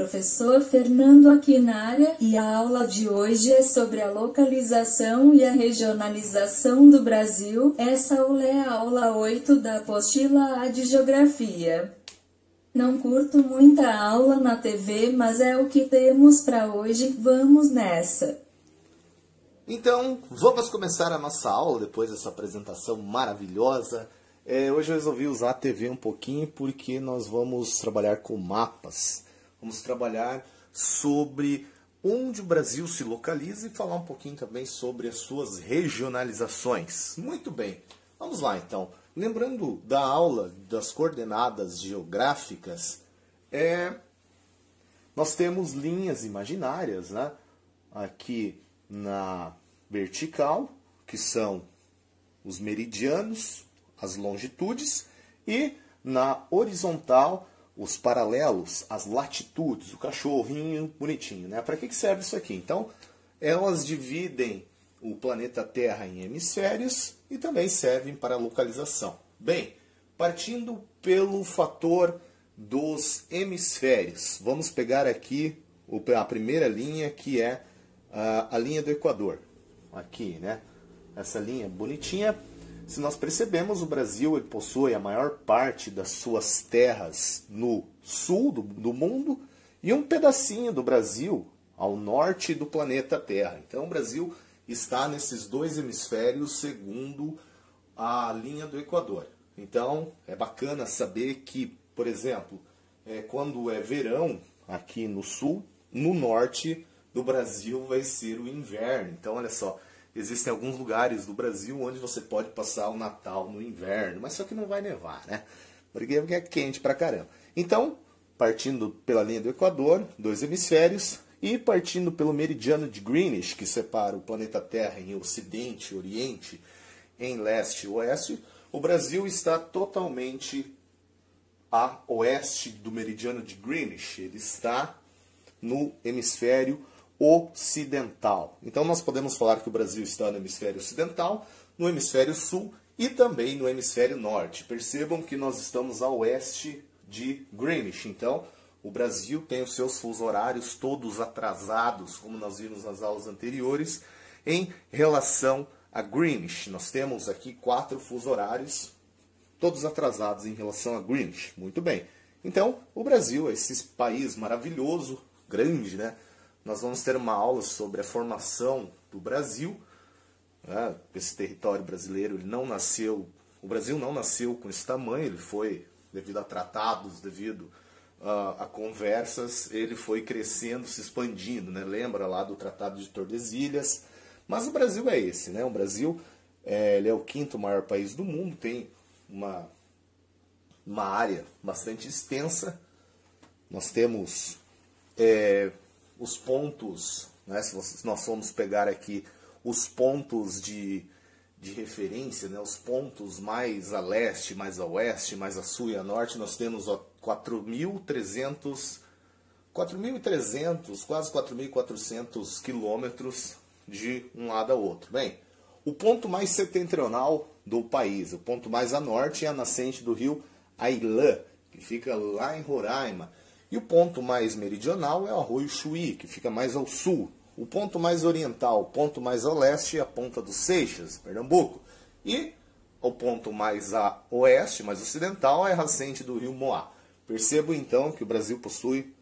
professor Fernando aqui na área e a aula de hoje é sobre a localização e a regionalização do Brasil. Essa aula é a aula 8 da apostila A de Geografia. Não curto muita aula na TV, mas é o que temos para hoje. Vamos nessa! Então, vamos começar a nossa aula depois dessa apresentação maravilhosa. Hoje eu resolvi usar a TV um pouquinho porque nós vamos trabalhar com mapas. Vamos trabalhar sobre onde o Brasil se localiza e falar um pouquinho também sobre as suas regionalizações. Muito bem, vamos lá então. Lembrando da aula das coordenadas geográficas, nós temos linhas imaginárias, né? Aqui na vertical, que são os meridianos, as longitudes, e na horizontal, os paralelos, as latitudes, o cachorrinho bonitinho, né? Para que serve isso aqui? Então, elas dividem o planeta Terra em hemisférios e também servem para localização. Bem, partindo pelo fator dos hemisférios, vamos pegar aqui a primeira linha, que é a linha do Equador. Aqui, né? Essa linha bonitinha. Se nós percebemos, o Brasil ele possui a maior parte das suas terras no sul do mundo e um pedacinho do Brasil ao norte do planeta Terra. Então o Brasil está nesses dois hemisférios segundo a linha do Equador. Então é bacana saber que, por exemplo, quando é verão aqui no sul, no norte do Brasil vai ser o inverno. Então olha só, existem alguns lugares do Brasil onde você pode passar o Natal no inverno, mas só que não vai nevar, né? Porque é quente pra caramba. Então, partindo pela linha do Equador, dois hemisférios, e partindo pelo meridiano de Greenwich, que separa o planeta Terra em Ocidente e Oriente, em Leste e Oeste, o Brasil está totalmente a oeste do meridiano de Greenwich. Ele está no hemisfério ocidental. Então nós podemos falar que o Brasil está no hemisfério ocidental, no hemisfério sul e também no hemisfério norte. Percebam que nós estamos a oeste de Greenwich. Então o Brasil tem os seus fusos horários todos atrasados, como nós vimos nas aulas anteriores, em relação a Greenwich. Nós temos aqui 4 fusos horários todos atrasados em relação a Greenwich. Muito bem. Então o Brasil é esse país maravilhoso, grande, né? Nós vamos ter uma aula sobre a formação do Brasil. Né? Esse território brasileiro, o Brasil não nasceu com esse tamanho, ele foi, devido a tratados, devido a conversas, ele foi crescendo, se expandindo, né? Lembra lá do Tratado de Tordesilhas? Mas o Brasil é esse, né? O Brasil ele é o 5º maior país do mundo, tem uma área bastante extensa. Nós temos os pontos, né, se nós formos pegar aqui os pontos de referência, né, os pontos mais a leste, mais a oeste, mais a sul e a norte, nós temos 4.300, quase 4.400 quilômetros de um lado ao outro. Bem, o ponto mais setentrional do país, o ponto mais a norte é a nascente do rio Ailã, que fica lá em Roraima. E o ponto mais meridional é o Arroio Chuí, que fica mais ao sul. O ponto mais oriental, o ponto mais ao leste é a Ponta dos Seixas, Pernambuco. E o ponto mais a oeste, mais ocidental, é a nascente do rio Moá. Percebo então que o Brasil possui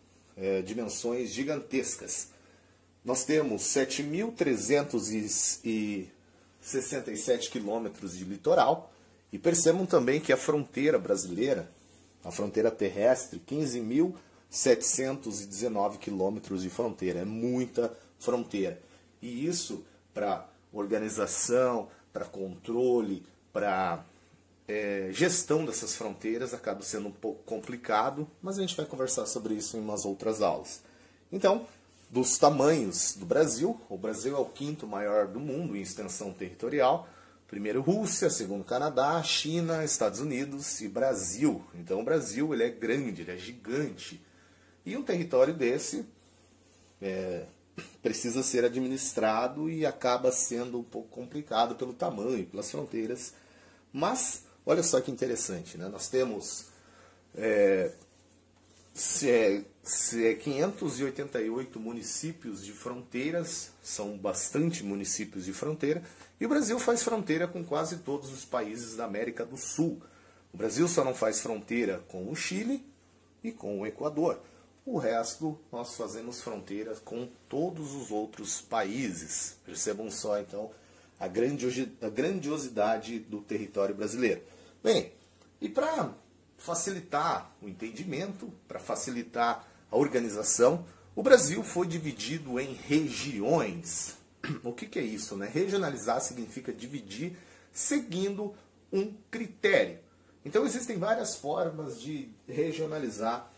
dimensões gigantescas. Nós temos 7.367 quilômetros de litoral. E percebam também que a fronteira brasileira, a fronteira terrestre, 15.719 quilômetros de fronteira. É muita fronteira. E isso, para organização, para controle, para gestão dessas fronteiras, acaba sendo um pouco complicado, mas a gente vai conversar sobre isso em umas outras aulas. Então, dos tamanhos do Brasil, o Brasil é o 5º maior do mundo em extensão territorial. Primeiro Rússia, segundo Canadá, China, Estados Unidos e Brasil. Então o Brasil ele é grande, ele é gigante. E um território desse precisa ser administrado e acaba sendo um pouco complicado pelo tamanho, pelas fronteiras. Mas, olha só que interessante, né? Nós temos 588 municípios de fronteiras, são bastante municípios de fronteira, e o Brasil faz fronteira com quase todos os países da América do Sul. O Brasil só não faz fronteira com o Chile e com o Equador. O resto nós fazemos fronteira com todos os outros países. Percebam só então a grandiosidade do território brasileiro. Bem, e para facilitar o entendimento, para facilitar a organização, o Brasil foi dividido em regiões. O que é isso, né? Regionalizar significa dividir seguindo um critério. Então existem várias formas de regionalizar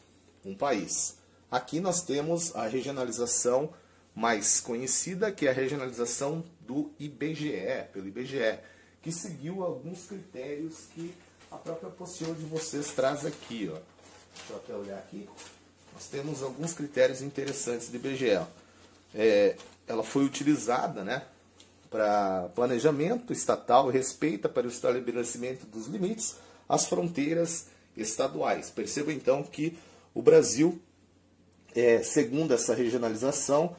um país. Aqui nós temos a regionalização mais conhecida, que é a regionalização do IBGE, pelo IBGE, que seguiu alguns critérios que a própria apostila de vocês traz aqui. Ó. Deixa eu até olhar aqui. Nós temos alguns critérios interessantes do IBGE. Ela foi utilizada, né, para planejamento estatal e respeita para o estabelecimento dos limites as fronteiras estaduais. Perceba então que o Brasil, segundo essa regionalização,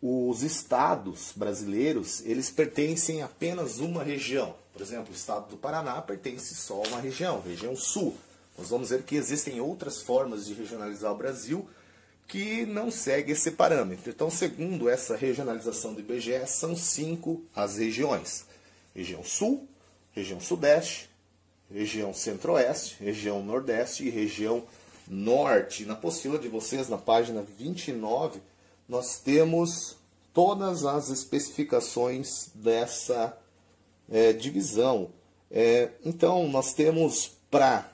os estados brasileiros, eles pertencem a apenas uma região. Por exemplo, o estado do Paraná pertence só a uma região, região sul. Nós vamos ver que existem outras formas de regionalizar o Brasil que não seguem esse parâmetro. Então, segundo essa regionalização do IBGE, são 5 as regiões. Região sul, região sudeste, região centro-oeste, região nordeste e região norte. Na apostila de vocês, na página 29, nós temos todas as especificações dessa divisão. Então, nós temos para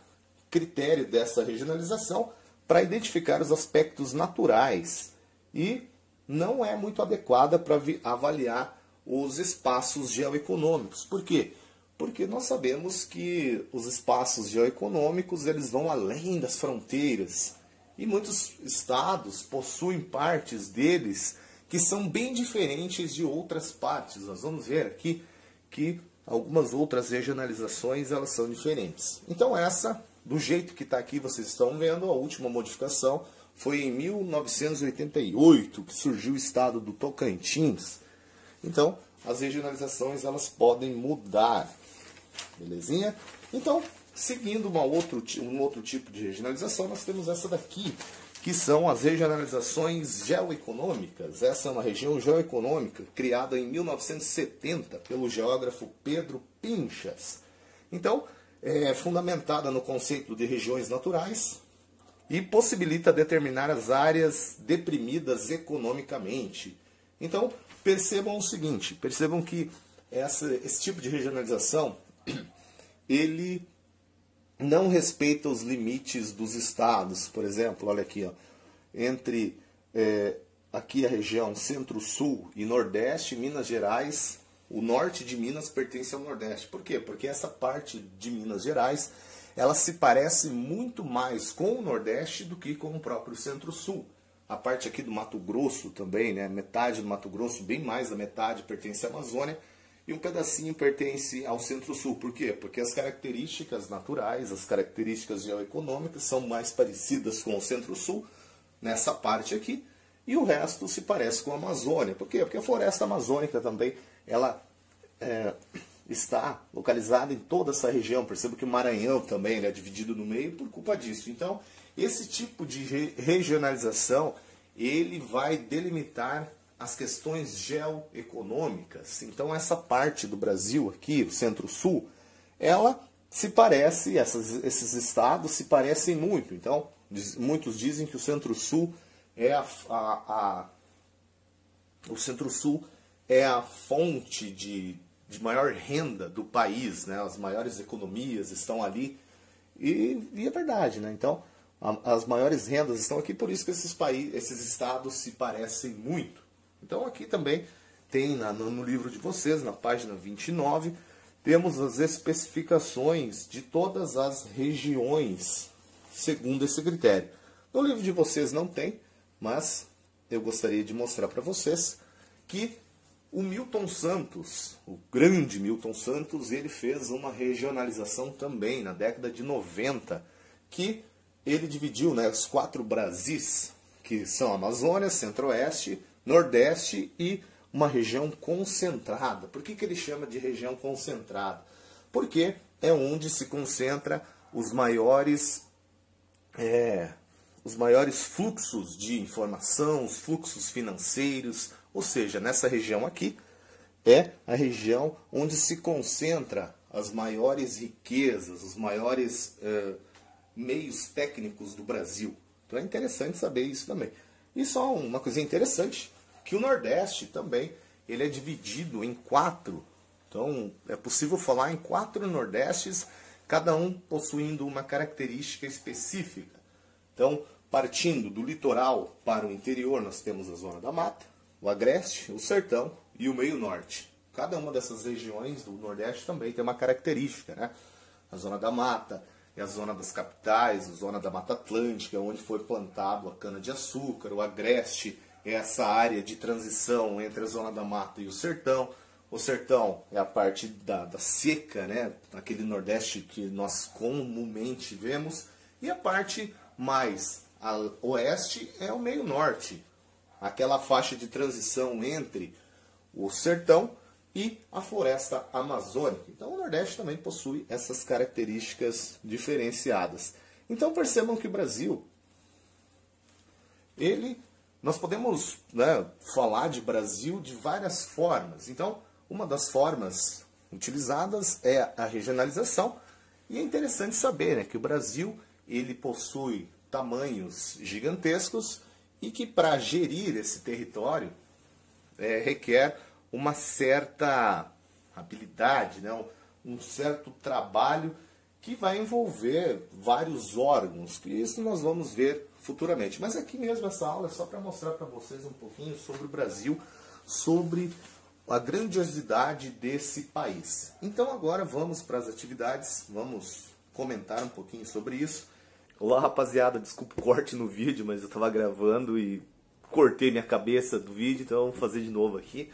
critério dessa regionalização para identificar os aspectos naturais e não é muito adequada para avaliar os espaços geoeconômicos. Por quê? Porque nós sabemos que os espaços geoeconômicos eles vão além das fronteiras e muitos estados possuem partes deles que são bem diferentes de outras partes. Nós vamos ver aqui que algumas outras regionalizações elas são diferentes. Então essa, do jeito que está aqui, vocês estão vendo, a última modificação foi em 1988 que surgiu o estado do Tocantins. Então as regionalizações elas podem mudar. Belezinha? Então, seguindo um outro tipo de regionalização, nós temos essa daqui, que são as regionalizações geoeconômicas. Essa é uma região geoeconômica criada em 1970 pelo geógrafo Pedro Pinchas. Então, é fundamentada no conceito de regiões naturais e possibilita determinar as áreas deprimidas economicamente. Então, percebam o seguinte, percebam que esse tipo de regionalização ele não respeita os limites dos estados. Por exemplo, olha aqui, ó, entre aqui a região Centro-Sul e Nordeste, Minas Gerais, o norte de Minas pertence ao Nordeste. Por quê? Porque essa parte de Minas Gerais ela se parece muito mais com o Nordeste do que com o próprio Centro-Sul. A parte aqui do Mato Grosso também, né, metade do Mato Grosso, bem mais da metade pertence à Amazônia, e um pedacinho pertence ao Centro-Sul. Por quê? Porque as características naturais, as características geoeconômicas são mais parecidas com o Centro-Sul, nessa parte aqui, e o resto se parece com a Amazônia. Por quê? Porque a floresta amazônica também, ela está localizada em toda essa região. Perceba que o Maranhão também é dividido no meio por culpa disso. Então, esse tipo de regionalização, ele vai delimitar as questões geoeconômicas. Então essa parte do Brasil aqui, o Centro-Sul, ela se parece, esses estados se parecem muito. Então muitos dizem que o Centro-Sul o Centro-Sul é a fonte de maior renda do país, né? As maiores economias estão ali e é verdade, né? Então as maiores rendas estão aqui, por isso que esses estados se parecem muito. Então aqui também tem no livro de vocês, na página 29, temos as especificações de todas as regiões, segundo esse critério. No livro de vocês não tem, mas eu gostaria de mostrar para vocês que o Milton Santos, o grande Milton Santos, ele fez uma regionalização também na década de 90, que ele dividiu, né, os 4 Brasis. que são Amazônia, Centro-Oeste, Nordeste e uma região concentrada. Por que ele chama de região concentrada? Porque é onde se concentra os maiores fluxos de informação, os fluxos financeiros, ou seja, nessa região aqui é a região onde se concentra as maiores riquezas, os maiores meios técnicos do Brasil. Então é interessante saber isso também. E só uma coisinha interessante, que o Nordeste também ele é dividido em 4. Então é possível falar em 4 Nordestes, cada um possuindo uma característica específica. Então, partindo do litoral para o interior, nós temos a Zona da Mata, o Agreste, o Sertão e o Meio Norte. Cada uma dessas regiões do Nordeste também tem uma característica, né? A Zona da Mata é a zona das capitais, a Zona da Mata Atlântica, onde foi plantado a cana-de-açúcar. O Agreste é essa área de transição entre a Zona da Mata e o Sertão. O Sertão é a parte da seca, né? Aquele Nordeste que nós comumente vemos. E a parte mais a oeste é o Meio Norte, aquela faixa de transição entre o sertão e a floresta amazônica. Então o Nordeste também possui essas características diferenciadas. Então percebam que o Brasil, nós podemos, né, falar de Brasil de várias formas. Então uma das formas utilizadas é a regionalização. E é interessante saber, né, que o Brasil ele possui tamanhos gigantescos e que para gerir esse território requer uma certa habilidade, né? Um certo trabalho que vai envolver vários órgãos, que isso nós vamos ver futuramente. Mas aqui mesmo essa aula é só para mostrar para vocês um pouquinho sobre o Brasil, sobre a grandiosidade desse país. Então agora vamos para as atividades, vamos comentar um pouquinho sobre isso. Olá rapaziada, desculpa o corte no vídeo, mas eu estava gravando e cortei minha cabeça do vídeo, então vamos fazer de novo aqui.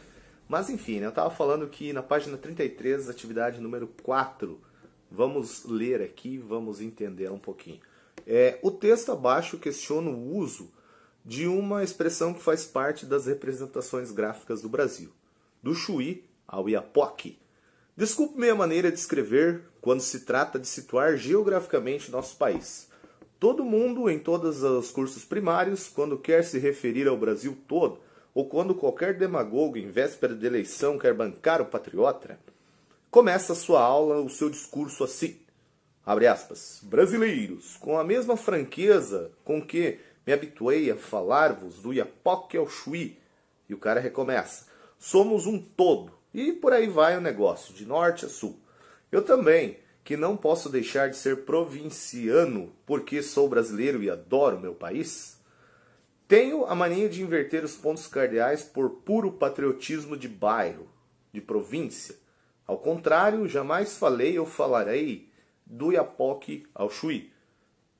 Mas enfim, né, eu estava falando que na página 33, atividade número 4, vamos ler aqui, vamos entender um pouquinho. O texto abaixo questiona o uso de uma expressão que faz parte das representações gráficas do Brasil, do Chuí ao Iapoque. Desculpe-me a maneira de escrever quando se trata de situar geograficamente nosso país. Todo mundo, em todos os cursos primários, quando quer se referir ao Brasil todo, ou quando qualquer demagogo em véspera de eleição quer bancar o patriota, começa a sua aula, o seu discurso assim, abre aspas, brasileiros, com a mesma franqueza com que me habituei a falar-vos do Iapoque ao Chuí, e o cara recomeça, somos um todo, e por aí vai o negócio, de norte a sul. Eu também, que não posso deixar de ser provinciano porque sou brasileiro e adoro meu país, tenho a mania de inverter os pontos cardeais por puro patriotismo de bairro, de província. Ao contrário, jamais falei ou falarei do Iapoque ao Chuí.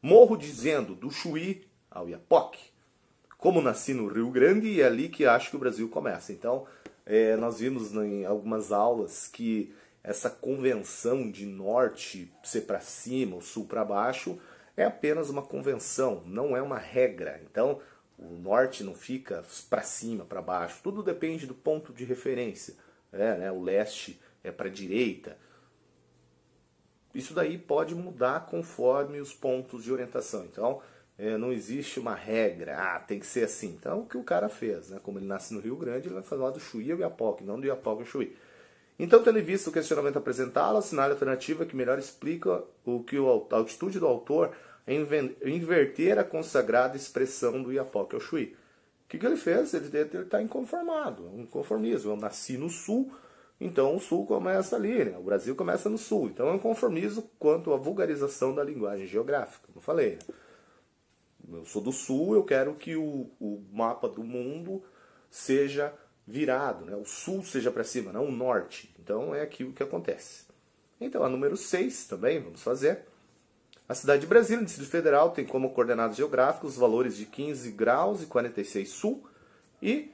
Morro dizendo do Chuí ao Iapoque. Como nasci no Rio Grande e é ali que acho que o Brasil começa. Então, nós vimos em algumas aulas que essa convenção de norte ser para cima, ou sul para baixo, é apenas uma convenção, não é uma regra. Então, o norte não fica para cima, para baixo, tudo depende do ponto de referência. O leste é para a direita. Isso daí pode mudar conforme os pontos de orientação. Então, não existe uma regra, tem que ser assim. Então, o que o cara fez, né? Como ele nasce no Rio Grande, ele vai falar do Chuí ao Iapoque, não do Iapoque ao Chuí. Então, tendo visto o questionamento apresentado, assinale a alternativa que melhor explica a atitude do autor em inverter a consagrada expressão do Iapoque ao Chuí. O que ele fez? Ele está inconformado, um conformismo. Eu nasci no sul, então o sul começa ali, né? O Brasil começa no sul. Então é um conformismo quanto à vulgarização da linguagem geográfica. Como eu falei, eu sou do sul, eu quero que o mapa do mundo seja virado, né? O sul seja para cima, não o norte. Então é aquilo que acontece. Então a número 6 também, vamos fazer. A cidade de Brasília, no Distrito Federal, tem como coordenadas geográficas os valores de 15 graus e 46 sul e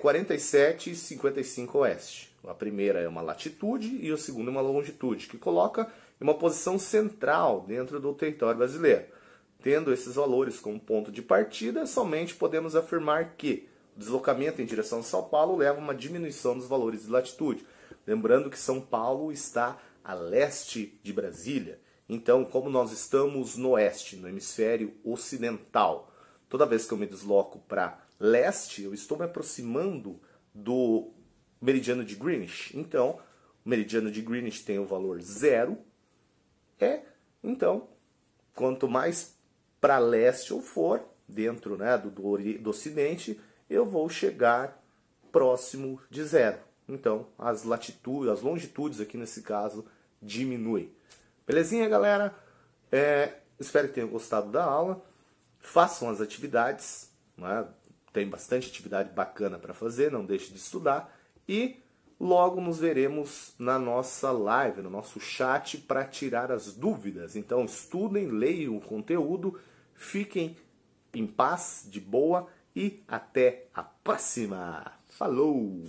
47 e 55 oeste. A primeira é uma latitude e a segunda é uma longitude, que coloca em uma posição central dentro do território brasileiro. Tendo esses valores como ponto de partida, somente podemos afirmar que o deslocamento em direção a São Paulo leva a uma diminuição dos valores de latitude. Lembrando que São Paulo está a leste de Brasília. Então, como nós estamos no oeste, no hemisfério ocidental, toda vez que eu me desloco para leste, eu estou me aproximando do meridiano de Greenwich. Então, o meridiano de Greenwich tem o valor 0. Então, quanto mais para leste eu for, dentro, né, do ocidente, eu vou chegar próximo de 0. Então, as longitudes aqui nesse caso diminuem. Belezinha, galera? Espero que tenham gostado da aula. Façam as atividades, né? Tem bastante atividade bacana para fazer, não deixe de estudar. E logo nos veremos na nossa live, no nosso chat, para tirar as dúvidas. Então, estudem, leiam o conteúdo, fiquem em paz, de boa, e até a próxima. Falou!